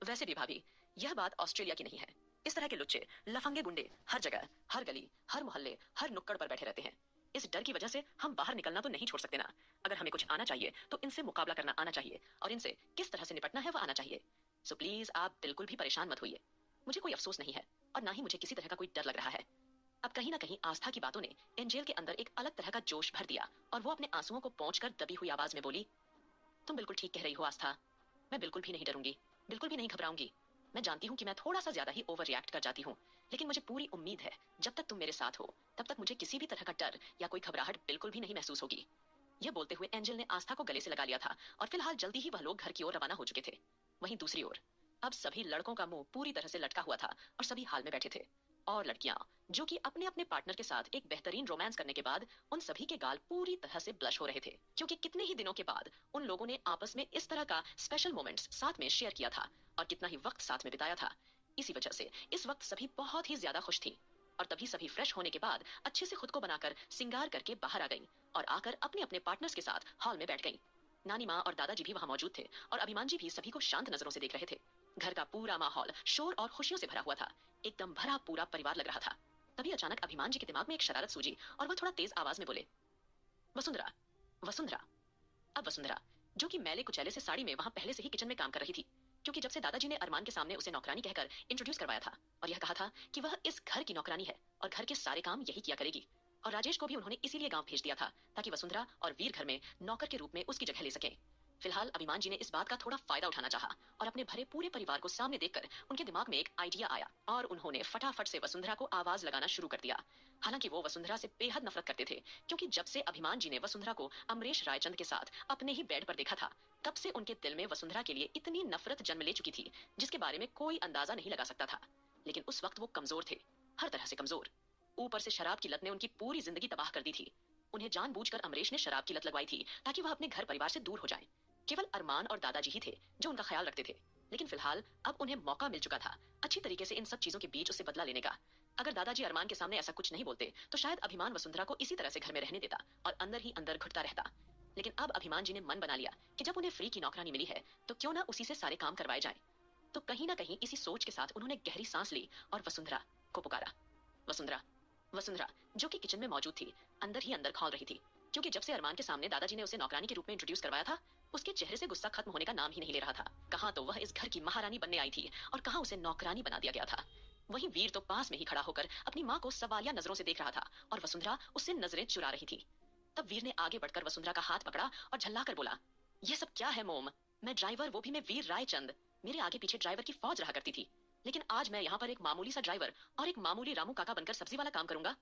वैसे भी भाभी, यह बात ऑस्ट्रेलिया की नहीं है। इस तरह के लुच्चे लफंगे गुंडे हर जगह, हर गली, हर मोहल्ले, हर नुक्कड़ पर बैठे रहते हैं। इस डर की वजह से हम बाहर निकलना तो नहीं छोड़ सकते ना। अगर हमें कुछ आना चाहिए तो इनसे मुकाबला करना आना चाहिए और इनसे किस तरह से निपटना है वो आना चाहिए। सो प्लीज आप बिल्कुल भी परेशान मत होइए। मुझे कोई अफसोस नहीं है और ना ही मुझे किसी तरह का कोई डर लग रहा है। अब कहीं ना कहीं आस्था की बातों ने एंजेल के अंदर एक अलग तरह का जोश भर दिया और वो अपने आंसुओं को पोंछकर दबी हुई आवाज में बोली, तुम बिल्कुल ठीक कह रही हो आस्था। मैं बिल्कुल भी नहीं डरूंगी, बिल्कुल भी नहीं घबराऊंगी। मैं जानती हूँ कि मैं थोड़ा सा ज्यादा ही ओवर रिएक्ट कर जाती हूँ, लेकिन मुझे पूरी उम्मीद है जब तक तुम मेरे साथ हो तब तक मुझे किसी भी तरह का डर या कोई घबराहट बिल्कुल भी नहीं महसूस होगी। यह बोलते हुए एंजल ने आस्था को गले से लगा लिया था और फिलहाल जल्दी ही वह लोग घर की ओर रवाना हो चुके थे। वहीं दूसरी ओर अब सभी लड़कों का मुंह पूरी तरह से लटका हुआ था और सभी हाल में बैठे थे। और लड़कियां जो कि अपने अपने पार्टनर के साथ एक बेहतरीन रोमांस करने के बाद उन सभी के गाल पूरी तरह से ब्लश हो रहे थे, क्योंकि कितने ही दिनों के बाद उन लोगों ने आपस में इस तरह का स्पेशल मोमेंट्स साथ में शेयर किया था और कितना ही वक्त साथ में बिताया था। इसी वजह से इस वक्त सभी बहुत ही ज्यादा खुश थी और तभी सभी फ्रेश होने के बाद अच्छे से खुद को बनाकर सिंगार करके बाहर आ गई और आकर अपने अपने पार्टनर्स के साथ हॉल में बैठ गई। नानी माँ और दादाजी भी वहां मौजूद थे और अभिमान जी भी सभी को शांत नजरों से देख रहे थे। घर का पूरा माहौल शोर और खुशियों से भरा हुआ था, एकदम भरा पूरा परिवार लग रहा था। तभी अचानक अभिमान जी के दिमाग में एक शरारत सूझी और वह थोड़ा तेज आवाज में बोले, वसुंधरा, वसुंधरा। अब वसुंधरा जो कि मैले कुचैले से साड़ी में वहां पहले से ही किचन में काम कर रही थी, क्योंकि जब से दादाजी ने अरमान के सामने उसे नौकरानी कहकर इंट्रोड्यूस करवाया था और यह कहा था कि वह इस घर की नौकरानी है और घर के सारे काम यही किया करेगी। और राजेश को भी उन्होंने इसीलिए गांव भेज दिया था ताकि वसुंधरा और वीर घर में नौकर के रूप में उसकी जगह ले सके। फिलहाल अभिमान जी ने इस बात का थोड़ा फायदा उठाना चाहा और अपने भरे पूरे परिवार को सामने देखकर उनके दिमाग में एक आइडिया आया और उन्होंने फटाफट से वसुंधरा को आवाज लगाना शुरू कर दिया। हालांकि वो वसुंधरा से बेहद नफरत करते थे, क्योंकि जब से अभिमान जी ने वसुंधरा को अमरीश रायचंद के साथ अपने ही बेड पर देखा था तब से उनके दिल में वसुंधरा के लिए इतनी नफरत जन्म ले चुकी थी जिसके बारे में कोई अंदाजा नहीं लगा सकता था। लेकिन उस वक्त वो कमजोर थे, हर तरह से कमजोर। ऊपर से शराब की लत ने उनकी पूरी जिंदगी तबाह कर दी थी। उन्हें जानबूझकर अमरीश ने शराब की लत लगवाई थी ताकि वह अपने घर परिवार से दूर हो जाए। केवल अरमान और दादाजी ही थे जो उनका ख्याल रखते थे, लेकिन फिलहाल अब उन्हें मौका मिल चुका था अच्छी तरीके से इन सब चीजों के बीच उससे बदला लेने का। अगर दादाजी अरमान के सामने ऐसा कुछ नहीं बोलते तो शायद अभिमान वसुंधरा को इसी तरह से घर में रहने देता और अंदर ही अंदर घुटता रहता। लेकिन अब अभिमान जी ने मन बना लिया कि जब उन्हें फ्री की नौकरानी मिली है तो क्यों ना उसी से सारे काम करवाए जाए। तो कहीं ना कहीं इसी सोच के साथ उन्होंने गहरी सांस ली और वसुंधरा को पुकारा। वसुंधरा, वसुंधरा जो कि किचन में मौजूद थी अंदर ही अंदर खौल रही थी, क्योंकि जब से अरमान के सामने दादाजी ने उसे नौकरानी के रूप में इंट्रोड्यूस करवाया था उसके चेहरे से गुस्सा खत्म होने का नाम ही नहीं ले रहा था। कहाँ तो वह इस घर की महारानी बनने आई थी और कहाँ उसे नौकरानी बना दिया गया था। वहीं वीर तो पास में ही खड़ा होकर अपनी माँ को सवालिया नजरों से देख रहा था और वसुंधरा उससे नजरें चुरा रही थी। तब वीर ने आगे बढ़कर वसुंधरा का हाथ पकड़ा और झल्लाकर बोला, ये सब क्या है मोम? मैं ड्राइवर, वो भी मैं वीर रायचंद। मेरे आगे पीछे ड्राइवर की फौज रहा करती थी, लेकिन आज मैं यहाँ पर एक मामूली सा ड्राइवर और एक मामूली रामू काका बनकर सब्जी वाला काम करूंगा?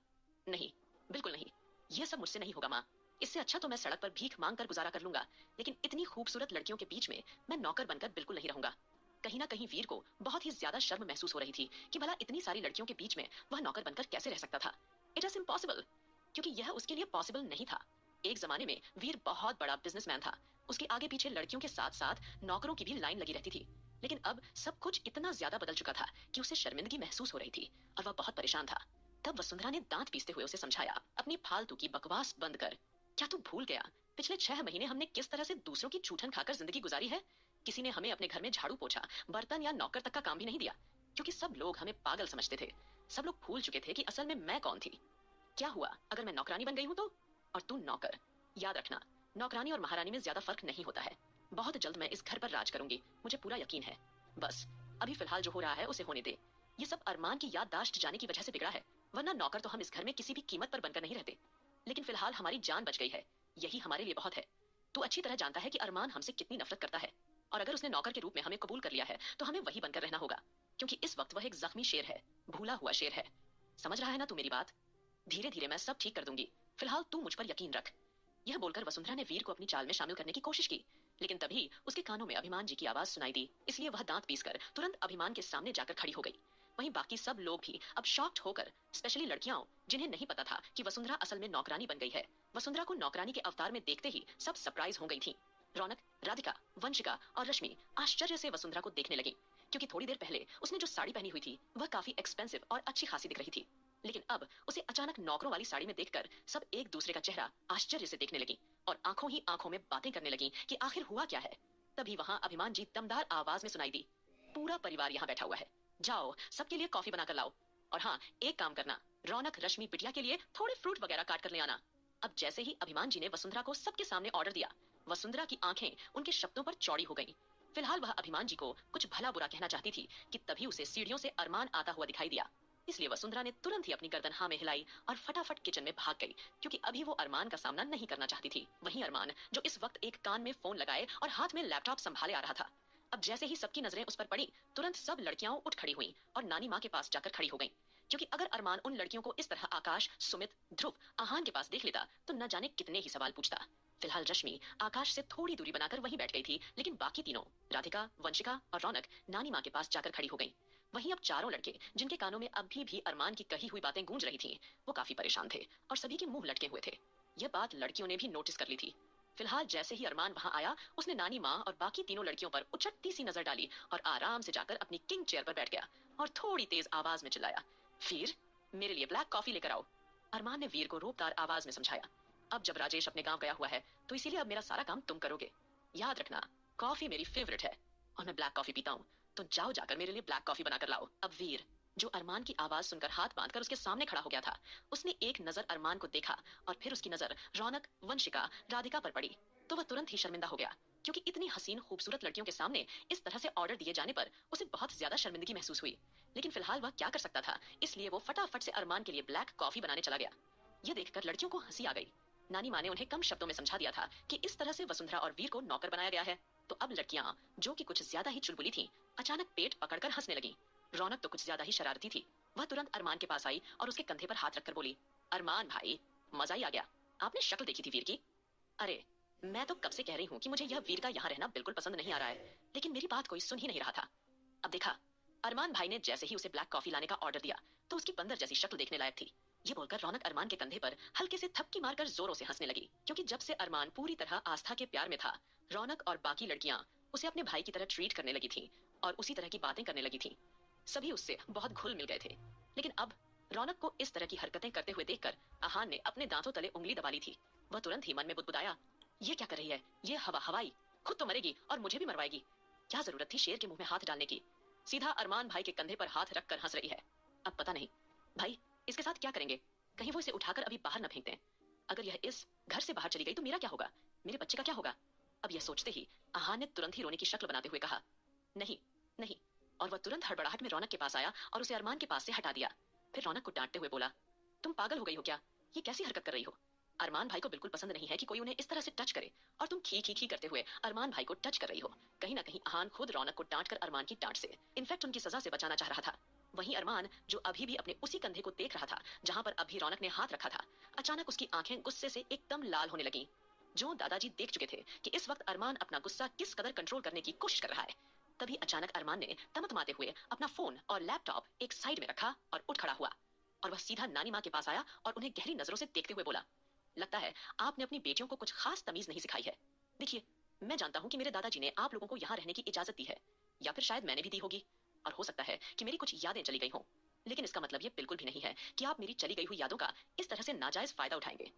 नहीं, बिल्कुल नहीं, यह सब मुझसे नहीं होगा माँ। इससे अच्छा तो मैं सड़क पर भीख मांग कर गुजारा कर लूंगा, लेकिन इतनी खूबसूरत लड़कियों के बीच में मैं नौकर बनकर बिल्कुल नहीं रहूंगा। कहीं ना कहीं वीर को बहुत ही ज्यादा शर्म महसूस हो रही थी कि भला इतनी सारी लड़कियों के बीच में वह नौकर बनकर कैसे रह सकता था। इट इज इम्पॉसिबल, क्योंकि यह उसके लिए पॉसिबल नहीं था। एक जमाने में वीर बहुत बड़ा बिजनेसमैन था, उसके आगे पीछे लड़कियों के साथ साथ नौकरों की भी लाइन लगी रहती थी। लेकिन अब सब कुछ इतना ज्यादा बदल चुका था कि उसे शर्मिंदगी महसूस हो रही थी और वह बहुत परेशान था। तब वसुंधरा ने दांत पीसते हुए उसे समझाया, अपनी फालतू की बकवास बंद कर। क्या तू भूल गया पिछले 6 महीने हमने किस तरह से दूसरों की छूटन खाकर जिंदगी गुजारी है? किसी ने हमें अपने घर में झाड़ू पोछा, बर्तन या नौकर तक का काम भी नहीं दिया, क्योंकि सब लोग हमें पागल समझते थे। सब लोग भूल चुके थे कि असल में मैं कौन थी। क्या हुआ अगर मैं नौकरानी बन गई हूँ तो? और तू नौकर। याद रखना, नौकरानी और महारानी में ज्यादा फर्क नहीं होता है। बहुत जल्द मैं इस घर पर राज करूंगी, मुझे पूरा यकीन है। बस अभी फिलहाल जो हो रहा है उसे होने दे। ये सब अरमान की याददाश्त जाने की वजह से बिगड़ा है, वरना नौकर तो हम इस घर में किसी भी कीमत पर बनकर नहीं रहते। लेकिन फिलहाल हमारी जान बच गई है, यही हमारे लिए बहुत है। तू अच्छी तरह जानता है कि अरमान हमसे कितनी नफरत करता है, और अगर उसने नौकर के रूप में हमें कबूल कर लिया है तो हमें वही बनकर रहना होगा, क्योंकि इस वक्त वह एक जख्मी शेर है, भूला हुआ शेर है। समझ रहा है ना तू मेरी बात? धीरे धीरे मैं सब ठीक कर दूंगी, फिलहाल तू मुझ पर यकीन रख। यह बोलकर वसुंधरा ने वीर को अपनी चाल में शामिल करने की कोशिश की, लेकिन तभी उसके कानों में अभिमान जी की आवाज सुनाई दी, इसलिए वह दांत पीसकर तुरंत अभिमान के सामने जाकर खड़ी हो गई। वहीं बाकी सब लोग भी अब शॉक्ड होकर, स्पेशली लड़कियां जिन्हें नहीं पता था कि वसुंधरा असल में नौकरानी बन गई है, वसुंधरा को नौकरानी के अवतार में देखते ही सब सरप्राइज हो गई थी। रौनक, राधिका, वंशिका और रश्मि आश्चर्य से वसुंधरा को देखने लगी, क्योंकि थोड़ी देर पहले उसने जो साड़ी पहनी हुई थी वह काफी एक्सपेंसिव और अच्छी खासी दिख रही थी, लेकिन अब उसे अचानक नौकरों वाली साड़ी में देखकर सब एक दूसरे का चेहरा आश्चर्य से देखने लगी और आंखों ही आंखों में बातें करने लगी कि आखिर हुआ क्या है। तभी वहां अभिमान जी दमदार आवाज में सुनाई दी, पूरा परिवार यहाँ बैठा हुआ है। जाओ सबके लिए कॉफी बनाकर लाओ। और हाँ, एक काम करना, रौनक रश्मि बिटिया के लिए थोड़े फ्रूट वगैरह काट कर ले आना। अब जैसे ही अभिमान जी ने वसुंधरा को सबके सामने ऑर्डर दिया, वसुंधरा की आंखें उनके शब्दों पर चौड़ी हो गईं। फिलहाल वह अभिमान जी को कुछ भला बुरा कहना चाहती थी कि तभी उसे सीढ़ियों से अरमान आता हुआ दिखाई दिया। इसलिए वसुंधरा ने तुरंत ही अपनी गर्दन हाँ में हिलाई और फटाफट किचन में भाग गई, क्योंकि अभी वो अरमान का सामना नहीं करना चाहती थी। वहीं अरमान, जो इस वक्त एक कान में फोन लगाए और हाथ में लैपटॉप संभाले आ रहा था, अब जैसे ही सबकी नजरें उस पर पड़ी, तुरंत सब लड़कियां उठ खड़ी हुईं और नानी माँ के पास जाकर खड़ी हो गईं। क्योंकि अगर अरमान उन लड़कियों को इस तरह आकाश, सुमित, ध्रुव, आहान के पास देख लेता तो न जाने कितने ही सवाल पूछता। फिलहाल रश्मि आकाश से थोड़ी दूरी बनाकर वहीं बैठ गई थी, लेकिन बाकी तीनों, राधिका, वंशिका और रौनक, नानी माँ के पास जाकर खड़ी हो गईं। वहीं अब चारों लड़के, जिनके कानों में अभी भी अरमान की कही हुई बातें गूंज रही थीं, वो काफी परेशान थे और सभी के मुंह लटके हुए थे। यह बात लड़कियों ने भी नोटिस कर ली थी। फिलहाल जैसे ही अरमान वहां आया, उसने नानी माँ और बाकी तीनों लड़कियों पर उचटती सी नजर डाली और आराम से जाकर अपनी किंग चेयर पर बैठ गया और थोड़ी तेज आवाज में चिल्लाया, वीर, मेरे लिए ब्लैक कॉफी लेकर आओ। अरमान ने वीर को रोबदार आवाज में समझाया, अब जब राजेश अपने गांव गया हुआ है तो इसीलिए अब मेरा सारा काम तुम करोगे। याद रखना, कॉफी मेरी फेवरेट है और मैं ब्लैक कॉफी पीता हूँ, तो जाओ जाकर मेरे लिए ब्लैक कॉफी बनाकर लाओ। अब वीर, जो अरमान की आवाज सुनकर हाथ बांधकर उसके सामने खड़ा हो गया था, उसने एक नजर अरमान को देखा और फिर उसकी नजर रौनक, वंशिका, राधिका पर पड़ी तो वह तुरंत ही शर्मिंदा हो गया, क्योंकि इतनी हसीन खूबसूरत लड़कियों के सामने इस तरह से ऑर्डर दिए जाने पर उसे बहुत ज्यादा शर्मिंदगी महसूस हुई। लेकिन फिलहाल वह क्या कर सकता था, इसलिए वो फटाफट से अरमान के लिए ब्लैक कॉफी बनाने चला गया। यह देखकर लड़कियों को हंसी आ गई। नानी माँ ने उन्हें कम शब्दों में समझा दिया था कि इस तरह से वसुंधरा और वीर को नौकर बनाया गया है। तो अब लड़कियां, जो कि कुछ ज्यादा ही चुलबुली थीं, अचानक पेट पकड़कर हंसने लगी। रौनक तो कुछ ज्यादा ही शरारती थी। वह तुरंत अरमान के पास आई और उसके कंधे पर हाथ रखकर बोली, अरमान भाई, मजा ही आ गया। आपने शक्ल देखी थी वीर की? अरे, मैं तो कब से कह रही हूँ कि मुझे यह वीर का यहाँ रहना बिल्कुल पसंद नहीं आ रहा है, लेकिन मेरी बात कोई सुन ही नहीं रहा था। अब देखा, अरमान भाई ने जैसे ही उसे ब्लैक कॉफी लाने का ऑर्डर दिया तो उसकी बंदर जैसी शक्ल देखने लायक थी। ये बोलकर रौनक अरमान के कंधे पर हल्के से थपकी मारकर जोरों से हंसने लगी, क्योंकि जब से अरमान पूरी तरह आस्था के प्यार में था, रौनक और बाकी लड़कियां उसे अपने भाई की तरह ट्रीट करने लगी थीं और उसी तरह की बातें करने लगी थीं। सभी उससे बहुत घुल मिल गए थे। लेकिन अब रौनक को इस तरह की हरकतें करते हुए देखकर आहान ने अपने दांतों तले उंगली दबा ली थी। वह तुरंत ही मन में बुदबुदाया, ये क्या कर रही है, ये हवाई, खुद तो मरेगी और मुझे भी मरवाएगी। क्या जरूरत थी शेर के मुंह में हाथ डालने की। सीधा अरमान भाई के कंधे पर हाथ रखकर हंस रही है। अब पता नहीं भाई इसके साथ क्या करेंगे, कहीं वो इसे उठाकर अभी बाहर न फेंक दें। अगर यह इस घर से बाहर चली गई तो मेरा क्या होगा, मेरे बच्चे का क्या होगा। अब यह सोचते ही आहान ने तुरंत ही रोने की शक्ल बनाते हुए कहा, नहीं नहीं। और वह तुरंत हड़बड़ाहट में रौनक के पास आया और उसे अरमान के पास से हटा दिया। फिर रौनक को डांटते हुए बोला, तुम पागल हो गई हो क्या, ये कैसी हरकत कर रही हो। अरमान भाई को बिल्कुल पसंद नहीं है कि कोई उन्हें इस तरह से टच करे, और तुम खी खी खी करते हुए अरमान भाई को टच कर रही हो। कहीं ना कहीं आहान खुद रौनक को डांट कर अरमान की डांट से, इनफैक्ट उनकी सजा से बचाना चाह रहा था। वहीं अरमान, जो अभी भी अपने उसी कंधे को देख रहा था जहां पर अभी रौनक ने हाथ रखा था, अचानक उसकी आंखें गुस्से से एकदम लाल होने लगी। जो दादाजी देख चुके थे कि इस वक्त अरमान अपना गुस्सा किस कदर कंट्रोल करने की कोशिश कर रहा है, तभी अचानक अरमान ने तमतमाते हुए अपना फोन और लैपटॉप एक साइड में रखा और उठ खड़ा हुआ। और वह सीधा नानी माँ के पास आया और उन्हें गहरी नजरों से देखते हुए बोला, लगता है आपने अपनी बेटियों को कुछ खास तमीज नहीं सिखाई है। देखिए, मैं जानता हूँ कि मेरे दादाजी ने आप लोगों को यहाँ रहने की इजाजत दी है, या फिर शायद मैंने भी दी होगी, और हो सकता है कि मेरी कुछ यादें चली गई हों, लेकिन इसका मतलब ये बिल्कुल भी नहीं है कि आप मेरी चली गई हुई यादों का इस तरह से नाजायज फायदा उठाएंगे।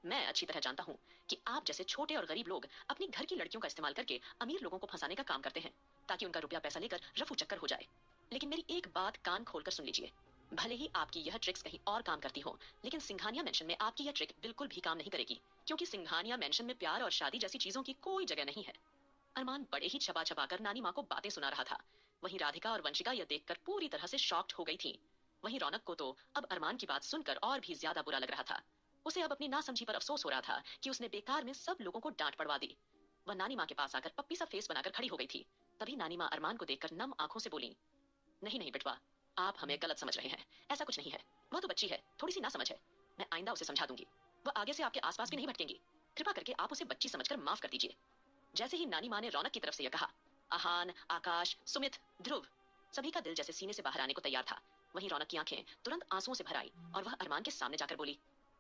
मैं अच्छी तरह जानता हूँ कि आप जैसे छोटे और गरीब लोग अपनी घर की लड़कियों का इस्तेमाल करके अमीर लोगों को फंसाने का काम करते हैं, ताकि उनका रुपया पैसा लेकर रफू चक्कर हो जाए। लेकिन मेरी एक बात कान खोलकर सुन लीजिए, भले ही आपकी यह ट्रिक्स कहीं और काम करती हो, लेकिन सिंघानिया मेंशन में आपकी यह ट्रिक बिल्कुल भी काम नहीं करेगी, क्योंकि सिंघानिया मेंशन में प्यार और शादी जैसी चीजों की कोई जगह नहीं है। अरमान बड़े ही छपा छपा कर नानी माँ को बातें सुना रहा था। वहीं राधिका और वंशिका यह देखकर पूरी तरह से शॉक्ड हो गई थी। वहीं रौनक को तो अब अरमान की बात सुनकर और भी ज्यादा बुरा लग रहा था। उसे अब अपनी नासमझी पर अफसोस हो रहा था कि उसने बेकार में सब लोगों को डांट पड़वा दी। वह नानी माँ के पास आकर पप्पी सा फेस बनाकर खड़ी हो गई थी। तभी नानी माँ अरमान को देखकर नम आंखों से बोली, नहीं नहीं बेटवा, आप हमें गलत समझ रहे हैं, ऐसा कुछ नहीं है। वह तो बच्ची है, थोड़ी सी ना समझ है। मैं आइंदा उसे समझा दूंगी, वह आगे से आपके आसपास भी नहीं भटकेंगी। कृपा करके आप उसे बच्ची समझकर माफ कर दीजिए। जैसे ही नानी माँ ने रौनक की तरफ से यह कहा, आहान, आकाश, सुमित, ध्रुव, सभी का दिल जैसे सीने से बाहर आने को तैयार था। वहीं रौनक की आंखें तुरंत आंसुओं से भर आई और वह अरमान के सामने जाकर बोली,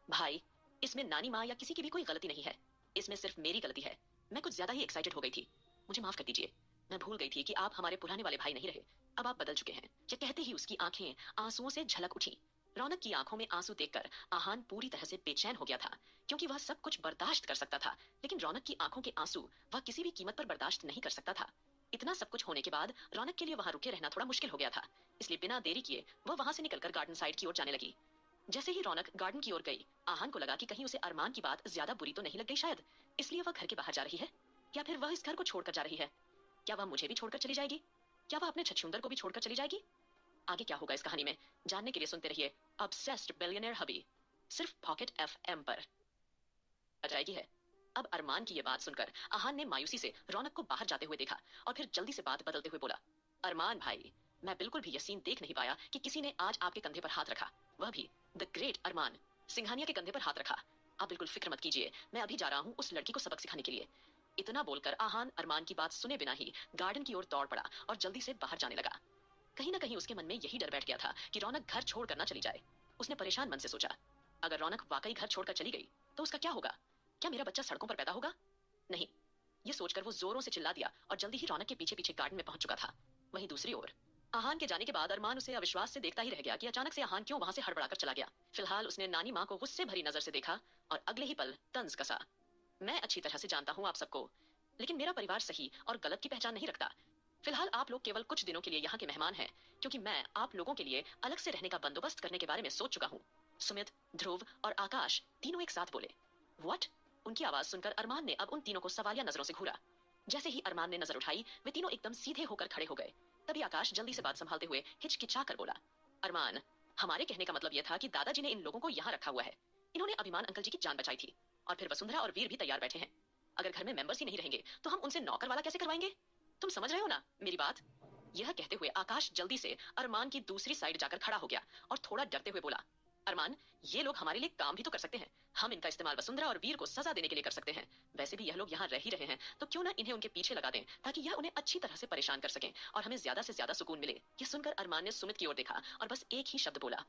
भाई, इसमें नानी माँ या किसी की भी कोई गलती नहीं है, इसमें सिर्फ मेरी गलती है। मैं कुछ ज्यादा ही एक्साइटेड हो गई थी, मुझे माफ कर दीजिए। मैं भूल गई थी कि आप हमारे पुराने वाले भाई नहीं रहे, अब आप बदल चुके हैं। यह कहते ही उसकी आंखें आंसुओं से झलक उठी। रौनक की आंखों में आंसू देखकर आहान पूरी तरह से बेचैन हो गया था, क्योंकि वह सब कुछ बर्दाश्त कर सकता था, लेकिन रौनक की आंखों के आंसू वह किसी भी कीमत पर बर्दाश्त नहीं कर सकता था। इतना सब कुछ होने के बाद रौनक के लिए वहां रुके रहना थोड़ा मुश्किल हो गया था, इसलिए बिना देरी किए वह वहां से निकलकर गार्डन साइड की ओर जाने लगी। जैसे ही रौनक गार्डन की ओर गई, आहान को लगा कि कहीं उसे अरमान की बात ज्यादा बुरी तो नहीं लग गई शायद, इसलिए वह घर के बाहर जा रही है, या फिर वह इस घर को छोड़कर जा रही है। क्या वह मुझे भी छोड़कर चली जाएगी? क्या वह अपने छछूंदर को भी छोड़कर चली जाएगी? आगे क्या होगा इस कहानी में जानने के लिए सुनते रहिए ऑब्सेस्ड बिलियनेयर हबी, सिर्फ पॉकेट एफएम पर। आ जाएगी है। अब अरमान की ये बात सुनकर आहान ने मायूसी से रौनक को बाहर जाते हुए देखा और फिर जल्दी से बात बदलते हुए बोला, अरमान भाई, मैं बिल्कुल भी यकीन देख नहीं पाया कि किसी ने आज आपके कंधे पर हाथ रखा, वह भी द ग्रेट अरमान सिंघानिया के कंधे पर हाथ रखा। आप बिल्कुल फिक्र मत कीजिए, मैं अभी जा रहा हूँ उस लड़की को सबक सिखाने के लिए। इतना बोलकर आहान अरमान की बात सुने बिना ही गार्डन की ओर दौड़ पड़ा और जल्दी से बाहर जाने लगा। कहीं ना कहीं उसके मन में यही डर बैठ गया था कि रौनक घर छोड़कर ना चली जाए। उसने परेशान मन से सोचा, अगर रौनक वाकई घर छोड़कर चली गई तो उसका क्या होगा? क्या मेरा बच्चा सड़कों पर पैदा होगा? नहीं। ये सोचकर वो जोरों से चिल्ला दिया और जल्दी ही रौनक के पीछे पीछे गार्डन में पहुंच चुका था। वहीं दूसरी ओर आहान के जाने के बाद अरमान उसे अविश्वास से देखता ही रह गया कि अचानक से आहान क्यों वहां से हड़बड़ाकर चला गया। फिलहाल उसने नानी माँ को गुस्से भरी नजर से देखा और अगले ही पल तंज कसा। मैं अच्छी तरह से जानता हूँ आप सबको, लेकिन मेरा परिवार सही और गलत की पहचान नहीं रखता। फिलहाल आप लोग केवल कुछ दिनों के लिए यहाँ के मेहमान हैं, क्योंकि मैं आप लोगों के लिए अलग से रहने का बंदोबस्त करने के बारे में सोच चुका हूँ। सुमित, ध्रुव और आकाश तीनों एक साथ बोले। व्हाट? उनकी आवाज सुनकर अरमान ने अब उन तीनों को सवालिया नजरों से घूरा। जैसे ही अरमान ने नजर उठाई, वे तीनों एकदम सीधे होकर खड़े हो गए। तभी आकाश जल्दी से बात संभालते हुए हिचकिचा कर बोला, अरमान, हमारे कहने का मतलब यह था कि दादाजी ने इन लोगों को यहाँ रखा हुआ है। इन्होंने अभिमान अंकल जी की जान बचाई थी, और फिर वसुंधरा और वीर भी तैयार बैठे हैं। अगर घर में मेंबर्स ही नहीं रहेंगे तो हम उनसे नौकर वाला कैसे करवाएंगे? तुम समझ रहे हो ना मेरी बात? यह कहते हुए आकाश जल्दी से अरमान की दूसरी साइड जाकर खड़ा हो गया और थोड़ा डरते हुए बोला, अरमान, ये लोग हमारे लिए काम भी तो कर सकते हैं। हम इनका इस्तेमाल वसुंधरा और वीर को सजा देने के लिए कर सकते हैं। वैसे भी यह लोग यहाँ रह ही रहे हैं, तो क्यों ना इन्हें उनके पीछे लगा दें, ताकि यह उन्हें अच्छी तरह से परेशान कर सकें और हमें ज्यादा से ज्यादा सुकून मिले। यह सुनकर अरमान ने सुमित की ओर देखा और बस एक ही शब्द बोला,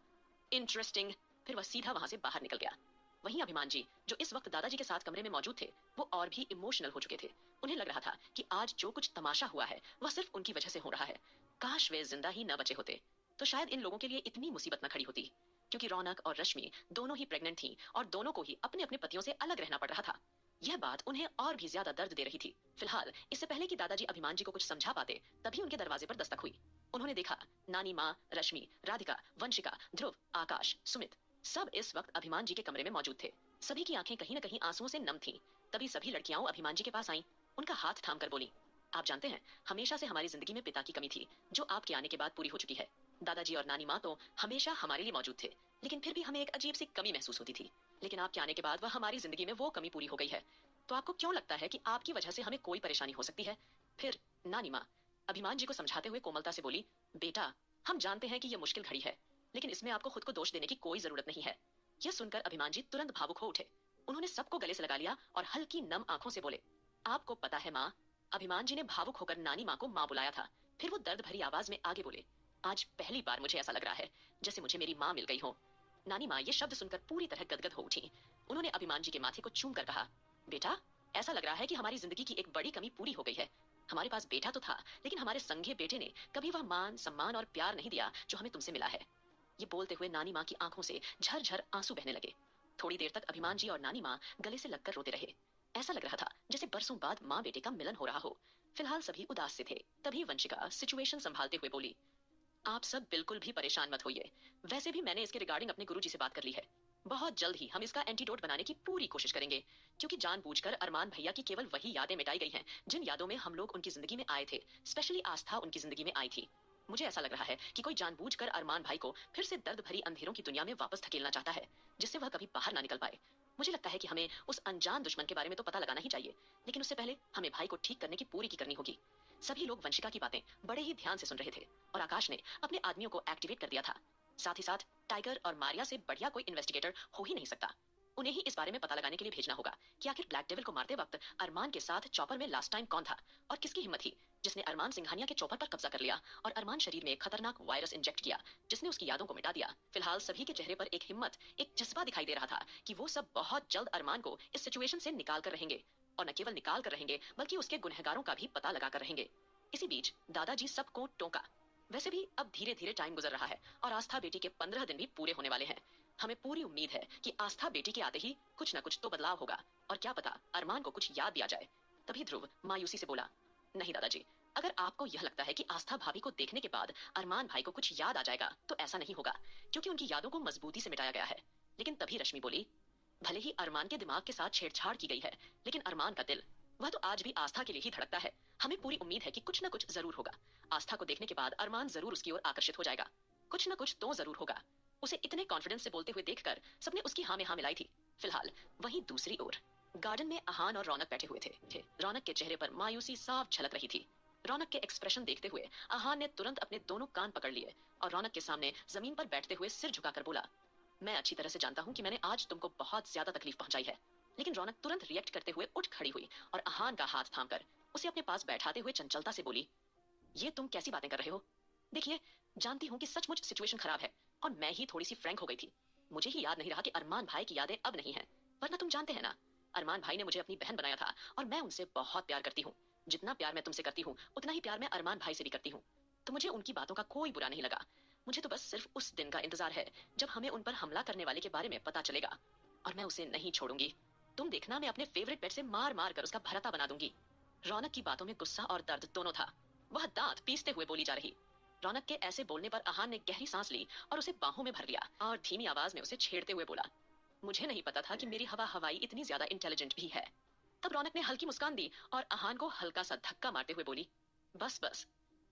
इंटरेस्टिंग। फिर वह सीधा वहां से बाहर निकल गया। वहीं अभिमान जी, जो इस वक्त दादाजी के साथ कमरे में मौजूद थे, वो और भी इमोशनल हो चुके थे। उन्हें लग रहा था कि आज जो कुछ तमाशा हुआ है वह सिर्फ उनकी वजह से हो रहा है। काश वे जिंदा ही न बचे होते, तो शायद इन लोगों के लिए इतनी मुसीबत न खड़ी होती। क्योंकि रौनक और रश्मि दोनों ही प्रेग्नेंट थीं और दोनों को ही अपने अपने पतियों से अलग रहना पड़ रहा था। यह बात उन्हें और भी ज्यादा दर्द दे रही थी। फिलहाल इससे पहले कि दादाजी अभिमान जी को कुछ समझा पाते, तभी उनके दरवाजे पर दस्तक हुई। उन्होंने देखा नानी माँ, रश्मि, राधिका, वंशिका, ध्रुव, आकाश, सुमित सब इस वक्त अभिमान जी के कमरे में मौजूद थे। सभी की आंखें कहीं न कहीं आंसुओं से नम थीं। तभी सभी लड़कियां अभिमान जी के पास आईं, उनका हाथ थामकर बोली, आप जानते हैं, हमेशा से हमारी जिंदगी में पिता की कमी थी, जो आपके आने के बाद पूरी हो चुकी है। दादाजी और नानी माँ तो हमेशा हमारे लिए मौजूद थे, लेकिन फिर भी हमें एक अजीब सी कमी महसूस होती थी। लेकिन आपके आने के बाद वह हमारी जिंदगी में वो कमी पूरी हो गई है। तो आपको क्यों लगता है कि आपकी वजह से हमें कोई परेशानी हो सकती है? फिर नानी माँ अभिमान जी को समझाते हुए कोमलता से बोली, बेटा, हम जानते हैं कि यह मुश्किल घड़ी है, लेकिन इसमें आपको खुद को दोष देने की कोई जरूरत नहीं है। यह सुनकर अभिमान जी तुरंत भावुक हो उठे। उन्होंने सबको गले से लगा लिया और हल्की नम आंखों से बोले, आपको पता है माँ? अभिमान जी ने भावुक होकर नानी माँ को माँ बुलाया था। फिर वो दर्द भरी आवाज में आगे बोले, आज पहली बार मुझे ऐसा लग रहा है जैसे मुझे मेरी माँ मिल गई हो। नानी माँ ये शब्द सुनकर पूरी तरह गदगद हो उठी। उन्होंने अभिमान जी के माथे को चूम कर कहा, बेटा, ऐसा लग रहा है कि हमारी जिंदगी की एक बड़ी कमी पूरी हो गई है। हमारे पास बेटा तो था, लेकिन हमारे संगे बेटे ने कभी वह मान, सम्मान और प्यार नहीं दिया जो हमें तुमसे मिला है। ये बोलते हुए नानी माँ की आंखों से झरझर आंसू बहने लगे। थोड़ी देर तक अभिमान जी और नानी माँ गले से लगकर रोते रहे। ऐसा लग रहा था जैसे बरसों बाद माँ बेटे का मिलन हो रहा हो। फिलहाल सभी उदास से थे। तभी वंशिका सिचुएशन संभालते हुए बोली, आप सब बिल्कुल भी परेशान मत होइए। वैसे भी मैंने इसके रिगार्डिंग अपने गुरुजी से बात कर ली है। बहुत जल्द ही हम इसका एंटीडोट बनाने की पूरी कोशिश करेंगे, क्योंकि जानबूझकर अरमान भैया की केवल वही यादें मिटाई गई हैं जिन यादों में हम लोग उनकी जिंदगी में आए थे। स्पेशली आस्था उनकी जिंदगी में आई थी। मुझे ऐसा लग रहा है कि कोई जानबूझकर अरमान भाई को फिर से दर्द भरी अंधेरों की दुनिया में वापस धकेलना चाहता है, जिससे वह कभी बाहर ना निकल पाए। मुझे लगता है कि हमें उस अनजान दुश्मन के बारे में तो पता लगाना ही चाहिए, लेकिन उससे पहले हमें भाई को ठीक करने की पूरी की करनी होगी। सभी लोग वंशिका की बातें बड़े ही ध्यान से सुन रहे थे और आकाश ने अपने आदमियों को एक्टिवेट कर दिया था। साथ ही साथ टाइगर और मारिया से बढ़िया कोई इन्वेस्टिगेटर हो ही नहीं सकता। उन्हें ही इस बारे में पता लगाने के लिए भेजना होगा कि आखिर ब्लैक डेविल को मारते वक्त अरमान के साथ चॉपर में लास्ट टाइम कौन था और किसकी हिम्मत थी जिसने अरमान सिंघानिया के चॉपर पर कब्जा कर लिया और अरमान शरीर में एक खतरनाक वायरस इंजेक्ट किया जिसने उसकी यादों को मिटा दिया। फिलहाल सभी के चेहरे पर एक हिम्मत, एक जज्बा दिखाई दे रहा था कि वो सब बहुत जल्द अरमान को इस सिचुएशन से निकाल कर रहेंगे, और न केवल निकाल कर रहेंगे बल्कि उसके गुनहगारों का भी पता लगा कर रहेंगे। इसी बीच दादाजी सबको टोका। वैसे भी अब धीरे धीरे टाइम गुजर रहा है और आस्था बेटी के 15 दिन भी पूरे होने वाले हैं। हमें पूरी उम्मीद है कि आस्था बेटी के आते ही कुछ न कुछ तो बदलाव होगा और क्या पता अरमान को कुछ याद दिया जाए। तभी ध्रुव मायूसी से बोला, नहीं दादाजी, अगर आपको यह लगता है कि आस्था भाभी को देखने के बाद अरमान भाई को कुछ याद आ जाएगा, तो ऐसा नहीं होगा, क्योंकि उनकी यादों को मजबूती से मिटाया गया है। लेकिन तभी रश्मि बोली, भले ही अरमान के दिमाग के साथ छेड़छाड़ की गई है, लेकिन अरमान का दिल, वह तो आज भी आस्था के लिए ही धड़कता है। हमें पूरी उम्मीद है कि कुछ न कुछ जरूर होगा। आस्था को देखने के बाद अरमान जरूर उसकी ओर आकर्षित हो जाएगा। कुछ न कुछ तो जरूर होगा। उसे इतने कॉन्फिडेंस से बोलते हुए देखकर सबने उसकी हाँ में हाँ मिलाई थी। फिलहाल वहीं दूसरी ओर गार्डन में अहान और रौनक बैठे हुए थे। रौनक के चेहरे पर मायूसी साफ झलक रही थी। रौनक के एक्सप्रेशन देखते हुए अहान ने तुरंत अपने दोनों कान पकड़ लिए और रौनक के सामने जमीन पर बैठते हुए सिर झुकाकर बोला, मैं अच्छी तरह से जानता हूँ कि मैंने आज तुमको बहुत ज्यादा तकलीफ पहुंचाई है। लेकिन रौनक तुरंत रिएक्ट करते हुए उठ खड़ी हुई और अहान का हाथ थामकर उसे अपने पास बैठाते हुए चंचलता से बोली, ये तुम कैसी बातें कर रहे हो? देखिए, जानती हूँ कि सचमुच सिचुएशन खराब है और मैं ही थोड़ी सी फ्रैंक हो गई थी। मुझे ही याद नहीं रहा कि अरमान भाई की यादें अब नहीं है। वरना तुम जानते हैं ना, अरमान भाई ने मुझे अपनी बहन बनाया था और मैं उनसे बहुत प्यार करती हूँ। जितना प्यार मैं तुमसे करती हूँ, उतना ही प्यार मैं अरमान भाई से भी करती हूँ। तो मुझे उनकी बातों का कोई बुरा नहीं लगा। मुझे तो बस सिर्फ उस दिन का इंतजार है जब हमें उन पर हमला करने वाले के बारे में पता चलेगा, और मैं उसे नहीं छोड़ूंगी। तुम देखना, मैं अपने फेवरेट पेट से मार मार कर उसका भरता बना दूंगी। रौनक की बातों में गुस्सा और दर्द दोनों था। वह दांत पीसते हुए बोली जा रही। रौनक के ऐसे बोलने पर अहान ने गहरी सांस ली और उसे बाहों में भर लिया और धीमी आवाज में उसे छेड़ते हुए बोला, मुझे नहीं पता था कि मेरी हवा हवाई इतनी ज्यादा इंटेलिजेंट भी है। तब रौनक ने हल्की मुस्कान दी और अहान को हल्का सा धक्का मारते हुए बोली, बस बस,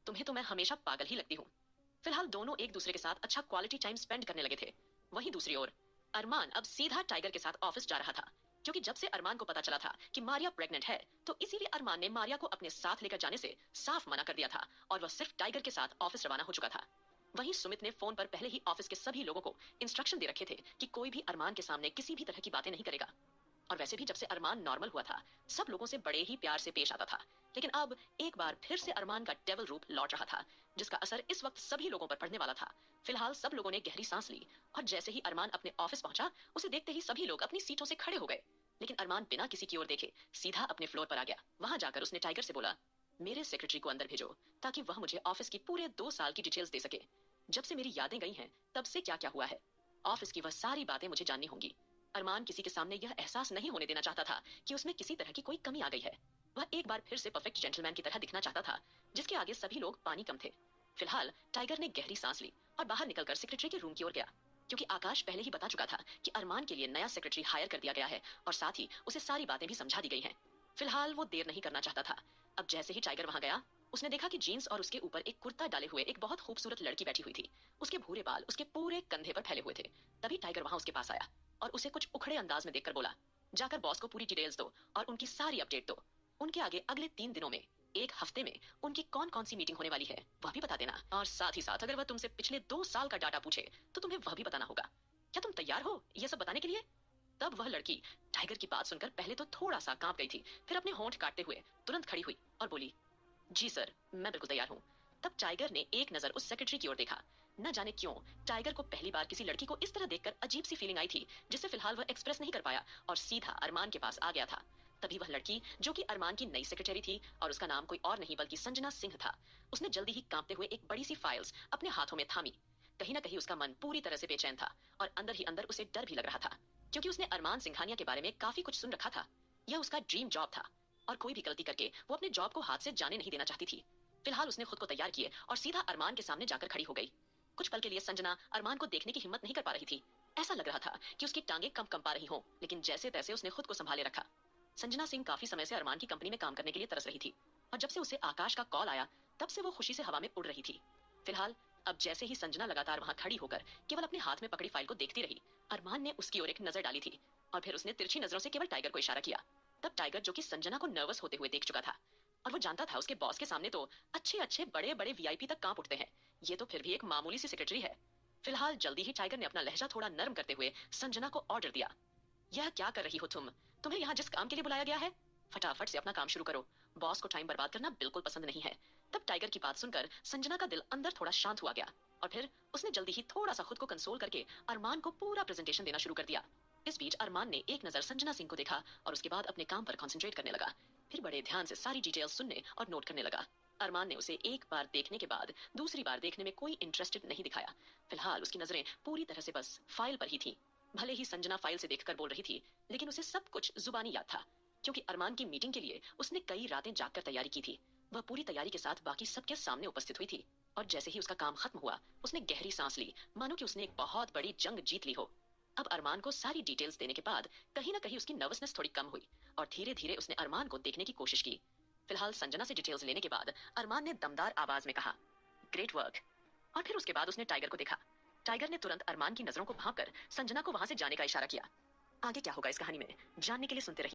तुम्हें तो मैं हमेशा पागल ही लगती हूँ। फिलहाल दोनों एक दूसरे के साथ अच्छा क्वालिटी टाइम स्पेंड करने लगे थे। वहीं दूसरी ओर अरमान अब सीधा टाइगर के साथ ऑफिस जा रहा था, क्योंकि जब से अरमान को पता चला था कि मारिया प्रेग्नेंट है, तो इसीलिए अरमान ने मारिया को अपने साथ लेकर जाने से साफ मना कर दिया था और वह सिर्फ टाइगर के साथ ऑफिस रवाना हो चुका था। वहीं सुमित ने फोन पर पहले ही ऑफिस के सभी लोगों को इंस्ट्रक्शन दे रखे थे कि कोई भी अरमान के सामने किसी भी तरह की बातें नहीं करेगा। और वैसे भी जब से अरमान नॉर्मल हुआ था, सब लोगों से बड़े ही प्यार से पेश आता था। लेकिन अब एक बार फिर से अरमान का डेविल रूप लौट रहा था, जिसका असर इस वक्त सभी लोगों पर पड़ने वाला था। फिलहाल सब लोगों ने गहरी सांस ली और जैसे ही अरमान अपने ऑफिस पहुंचा, उसे देखते ही सभी लोग अपनी सीटों से खड़े हो गए। लेकिन अरमान बिना किसी की ओर देखे सीधा अपने फ्लोर पर आ गया। वहां जाकर उसने टाइगर से बोला, मेरे सेक्रेटरी को अंदर भेजो ताकि वह मुझे ऑफिस की पूरे 2 साल की डिटेल्स दे सके। जब से मेरी यादें गई हैं, तब से क्या क्या हुआ है, ऑफिस की वह सारी बातें मुझे जाननी होंगी। अरमान किसी के सामने यह एहसास नहीं होने देना चाहता था कि उसमें किसी तरह की कोई कमी आ गई है। वह एक बार फिर से परफेक्ट जेंटलमैन की तरह दिखना चाहता था, जिसके आगे सभी लोग पानी कम थे। फिलहाल टाइगर ने गहरी सांस ली और बाहर निकलकर सेक्रेटरी के रूम की ओर गया, क्योंकि आकाश पहले ही बता चुका था कि अरमान के लिए नया सेक्रेटरी हायर कर दिया गया है और साथ ही उसे सारी बातें भी समझा दी गई हैं। फिलहाल वो देर नहीं करना चाहता था। अब जैसे ही टाइगर वहां गया, उसने देखा कि जीन्स और उसके ऊपर एक कुर्ता डाले हुए एक बहुत खूबसूरत लड़की बैठी हुई थी। उसके भूरे बाल उसके पूरे कंधे पर फैले हुए थे। तभी टाइगर वहां उसके पास आया और उसे कुछ उखड़े अंदाज में देखकर बोला, जाकर बॉस को पूरी डिटेल्स दो और उनकी सारी अपडेट दो। उनके आगे अगले 3 दिनों में, 1 हफ्ते में उनकी कौन कौन सी मीटिंग होने वाली है वह भी बता देना। और साथ ही साथ अगर वह तुमसे पिछले 2 साल का डाटा पूछे तो तुम्हें वह भी बताना होगा। क्या तुम तैयार हो यह सब बताने के लिए? तब वह लड़की टाइगर की बात सुनकर पहले तो थोड़ा सा कांप गई थी, फिर अपने होंठ काटते हुए तुरंत खड़ी हुई और बोली, जी सर, मैं बिल्कुल तैयार हूँ। तब टाइगर ने एक नजर उस सेक्रेटरी की ओर देखा। न जाने क्यों टाइगर को पहली बार किसी लड़की को इस तरह देखकर अजीब सी फीलिंग आई थी, जिसे फिलहाल वह एक्सप्रेस नहीं कर पाया और सीधा अरमान के पास आ गया था। तभी वह लड़की, जो कि अरमान की नई सेक्रेटरी थी और उसका नाम कोई और नहीं बल्कि संजना सिंह था, उसने जल्दी ही कांपते हुए एक बड़ी सी फाइल्स अपने हाथों में थामी। कहीं ना कहीं उसका मन पूरी तरह से बेचैन था और अंदर ही अंदर उसे डर भी लग रहा था, क्योंकि उसने अरमान सिंघानिया के बारे में काफी कुछ सुन रखा था। यह उसका ड्रीम जॉब था और कोई भी गलती करके वो अपने जॉब को हाथ से जाने नहीं देना चाहती थी। फिलहाल उसने खुद को तैयार किए और सीधा अरमान के सामने जाकर खड़ी हो गई। कुछ पल के लिए संजना अरमान को देखने की हिम्मत नहीं कर पा रही थी। ऐसा लग रहा था कि उसकी टांगे कंप रही हों, लेकिन जैसे तैसे उसने खुद को संभाले रखा। संजना सिंह काफी समय से अरमान की कंपनी में काम करने के लिए तरस रही थी और जब से उसे आकाश का कॉल आया, तब से वो खुशी से हवा में उड़ रही थी। फिलहाल अब जैसे ही संजना लगातार वहां खड़ी होकर केवल अपने हाथ में पकड़ी फाइल को देखती रही, अरमान ने उसकी ओर एक नजर डाली थी और फिर उसने तिरछी नजरों से केवल टाइगर को इशारा किया। तब टाइगर, जो कि संजना को नर्वस होते हुए देख चुका था और वो जानता था उसके बॉस के सामने तो अच्छे अच्छे बड़े बड़े वीआईपी तक कांप उठते हैं, ये तो फिर भी एक मामूली सी सेक्रेटरी है। फिलहाल जल्दी ही टाइगर ने अपना लहजा थोड़ा नरम करते हुए संजना को ऑर्डर दिया, यह क्या कर रही हो तुम? तुम्हें यहाँ जिस काम के लिए बुलाया गया है, फटाफट से अपना काम शुरू करो। बॉस को टाइम बर्बाद करना बिल्कुल पसंद नहीं है। तब टाइगर की बात सुनकर संजना का दिल अंदर थोड़ा शांत हुआ गया और फिर उसने जल्दी ही थोड़ा सा खुद को कंसोल करके अरमान को पूरा प्रेजेंटेशन देना शुरू कर दिया। इस बीच अरमान ने एक नजर संजना सिंह को देखा और उसके बाद अपने काम पर कंसंट्रेट करने लगा। फिर बड़े ध्यान से सारी डिटेल्स सुनने और नोट करने लगा। अरमान ने उसे एक बार देखने के बाद दूसरी बार देखने में कोई इंटरेस्टेड नहीं दिखाया। फिलहाल उसकी नजरें पूरी तरह से बस फाइल पर ही थी। भले ही संजना फाइल से देखकर बोल रही थी, लेकिन उसे सब कुछ जुबानी याद था, क्योंकि अरमान की मीटिंग के लिए उसने कई रातें जागकर तैयारी की थी। वह पूरी तैयारी के साथ बाकी सबके सामने उपस्थित हुई थी, और जैसे ही उसका काम खत्म हुआ, उसने गहरी सांस ली, मानो कि उसने एक बहुत बड़ी जंग जीत ली हो। अब अरमान को सारी डिटेल्स देने के बाद कहीं ना कहीं उसकी नर्वसनेस थोड़ी कम हुई, और धीरे धीरे उसने अरमान को देखने की कोशिश की। फिलहाल संजना से डिटेल्स लेने के बाद अरमान ने दमदार आवाज में कहा, ग्रेट वर्क। और फिर उसके बाद उसने टाइगर को देखा। टाइगर ने तुरंत अरमान की नजरों को भांपकर संजना को वहां से जाने का इशारा किया। आगे क्या होगा इस कहानी में, जानने के लिए सुनते रहिए।